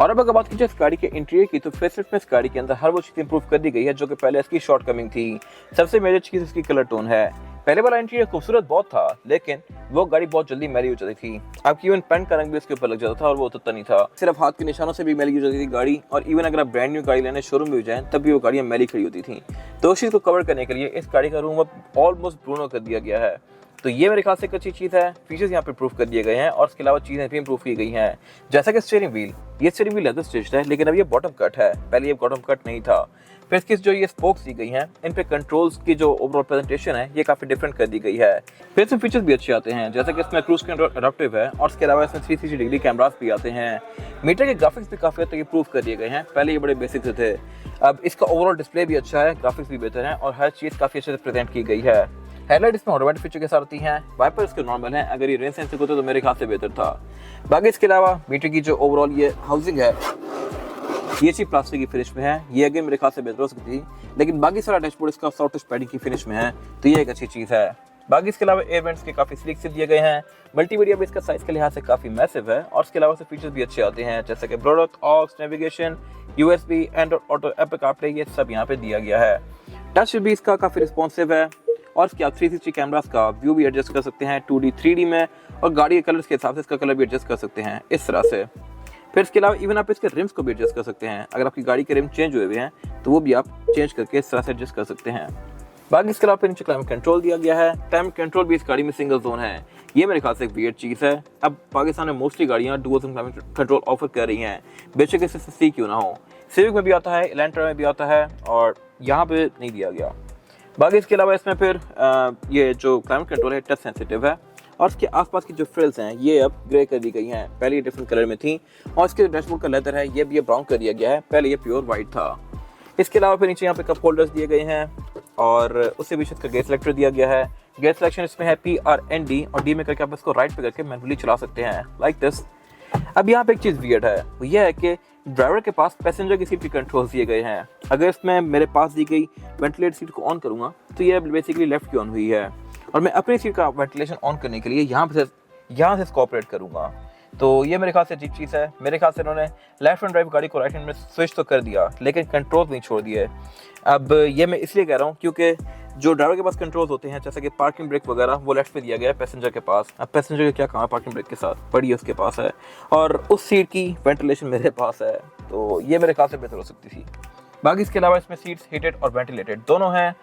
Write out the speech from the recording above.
और अब अगर बात की जाए इस गाड़ी के इंटीरियर की, तो फेसलिफ्ट में इस गाड़ी के अंदर हर वो चीज़ इंप्रूव कर दी गई है जो कि पहले इसकी शॉर्टकमिंग थी। सबसे मेजर चीज़ इसकी कलर टोन है। पहले वाला इंटीरियर खूबसूरत बहुत था, लेकिन वो गाड़ी बहुत जल्दी मैली हो जाती थी। आपकी इवन पेंट का रंग भी उसके ऊपर लग जाता था और वो उतरता नहीं था। सिर्फ हाथ के निशानों से भी मैली हो जाती थी गाड़ी, और इवन अगर आप ब्रांड न्यू गाड़ी लेने शोरूम में भी जाएं तब भी वो गाड़ियाँ मैली खड़ी होती थी। तो उस चीज़ को कवर करने के लिए इस गाड़ी का रूम अब ऑलमोस्ट ब्रूनो कर दिया गया है। तो ये मेरे ख्याल से एक अच्छी चीज़ है। फीचर्स यहाँ पे प्रूव कर दिए गए हैं और इसके अलावा चीज़ें भी इम्प्रूव की गई हैं, जैसा कि स्टीयरिंग व्हील। ये स्टीयरिंग व्हील लेदर स्टिच्ड है, लेकिन अब ये बॉटम कट है, पहले ये बॉटम कट नहीं था। फिर इसकी जो ये स्पोक्स दी गई हैं, इन पे कंट्रोल्स की जो ओवरऑल प्रेजेंटेशन है ये काफ़ी डिफरेंट कर दी गई है। फिर इसमें फीचर्स भी अच्छे आते हैं, जैसा कि इसमें क्रूज कंट्रोल अडॉप्टिव है और इसके अलावा इसमें 360 डिग्री कैमरास भी आते हैं। मीटर के ग्राफिक्स भी काफ़ी हद तक इम्प्रूव कर दिए गए हैं, पहले ये बड़े बेसिक थे। अब इसका ओवरऑल डिस्प्ले भी अच्छा है, ग्राफिक्स भी बेहतर है और हर चीज़ काफ़ी अच्छे से प्रेजेंट की गई है। हेडलाइट इसमें ऑटोमेटिक फीचर के साथ आती हैं। वाइपर इसके नॉर्मल हैं, अगर ये रेन सेंसिंग होते तो मेरे ख्याल से बेहतर था। बाकी इसके अलावा मीटर की जो ओवरऑल ये हाउसिंग है ये अच्छी प्लास्टिक की फिनिश में है, ये अगेन मेरे ख्याल से बेहतर हो सकती थी, लेकिन बाकी सारा डैशबोर्ड इसका सॉफ्ट पैडिंग की फिनिश में है, तो ये एक अच्छी चीज़ है। बाकी इसके अलावा एयर वेंट्स के काफ़ी स्लिक से दिए गए हैं। मल्टीमीडिया भी इसका साइज के लिहाज से काफ़ी मैसिव है और इसके अलावा से फीचर्स भी अच्छे आते हैं, जैसे कि Bluetooth, aux, navigation, USB, Android auto, Apple CarPlay, ये सब यहाँ पे दिया गया है। टच भी इसका काफ़ी रिस्पॉन्सिव है और इसके आप 360 कैमरास का व्यू भी एडजस्ट कर सकते हैं 2D 3D में, और गाड़ी के कलर्स के हिसाब से इसका कलर भी एडजस्ट कर सकते हैं इस तरह से। फिर इसके अलावा इवन आप इसके रिम्स को भी एडजस्ट कर सकते हैं, अगर आपकी गाड़ी के रिम चेंज हुए हुए हैं तो वो भी आप चेंज करके इस तरह से एडजस्ट कर सकते हैं। बाकी इसके अलावा नीचे क्लाइमेट कंट्रोल दिया गया है। क्लाइमेट कंट्रोल भी इस गाड़ी में सिंगल जोन है, ये मेरे ख्याल से एक वियर्ड चीज़ है। अब पाकिस्तान में मोस्टली गाड़ियाँ dual zone climate control offer कर रही हैं, बेशक इससे सस्ती क्यों ना हो। सिविक में भी आता है, इलेंट्रा में भी आता है, और यहाँ पे नहीं दिया गया। बाकी इसके अलावा इसमें फिर ये जो क्लाइमेट कंट्रोल है टच सेंसिटिव है और इसके आसपास की जो फ्रिल्स हैं ये अब ग्रे कर दी गई हैं, पहले ये डिफरेंट कलर में थी, और इसके डैशबोर्ड का लेदर है ये भी ब्राउन कर दिया गया है, पहले ये प्योर वाइट था। इसके अलावा फिर नीचे यहाँ पे कप होल्डर्स दिए गए हैं और उससे भी इसका गेयर सेलेक्टर दिया गया है। गेयर सिलेक्शन इसमें है PRND और D में करके आप इसको राइट पे करके मैनुअली चला सकते हैं, लाइक दिस। अब यहाँ पे एक चीज़ वियर्ड है, वो ये है कि ड्राइवर के पास पैसेंजर की सीट के कंट्रोल्स दिए गए हैं। अगर इसमें मेरे पास दी गई वेंटिलेटर सीट को ऑन करूँगा तो ये बेसिकली लेफ्ट की ऑन हुई है, और मैं अपनी सीट का वेंटिलेशन ऑन करने के लिए यहाँ से इसको ऑपरेट करूँगा। तो ये मेरे ख्याल से अजीब चीज़ है। मेरे ख्याल से इन्होंने लेफ्ट हैंड ड्राइव गाड़ी को राइट हैंड में स्विच तो कर दिया, लेकिन कंट्रोल नहीं छोड़ दिए। अब ये मैं इसलिए कह रहा हूँ क्योंकि जो ड्राइवर के पास कंट्रोल्स होते हैं, जैसे कि पार्किंग ब्रेक वगैरह, वो लेफ्ट पे दिया गया है पैसेंजर के पास। अब पैसेंजर का क्या काम है पार्किंग ब्रेक के साथ, पड़ी है उसके पास है, और उस सीट की वेंटिलेशन मेरे पास है, तो ये मेरे ख्याल से बेहतर हो सकती थी। बाकी इसके अलावा इसमें सीट्स हीटेड और वेंटिलेटेड दोनों हैं।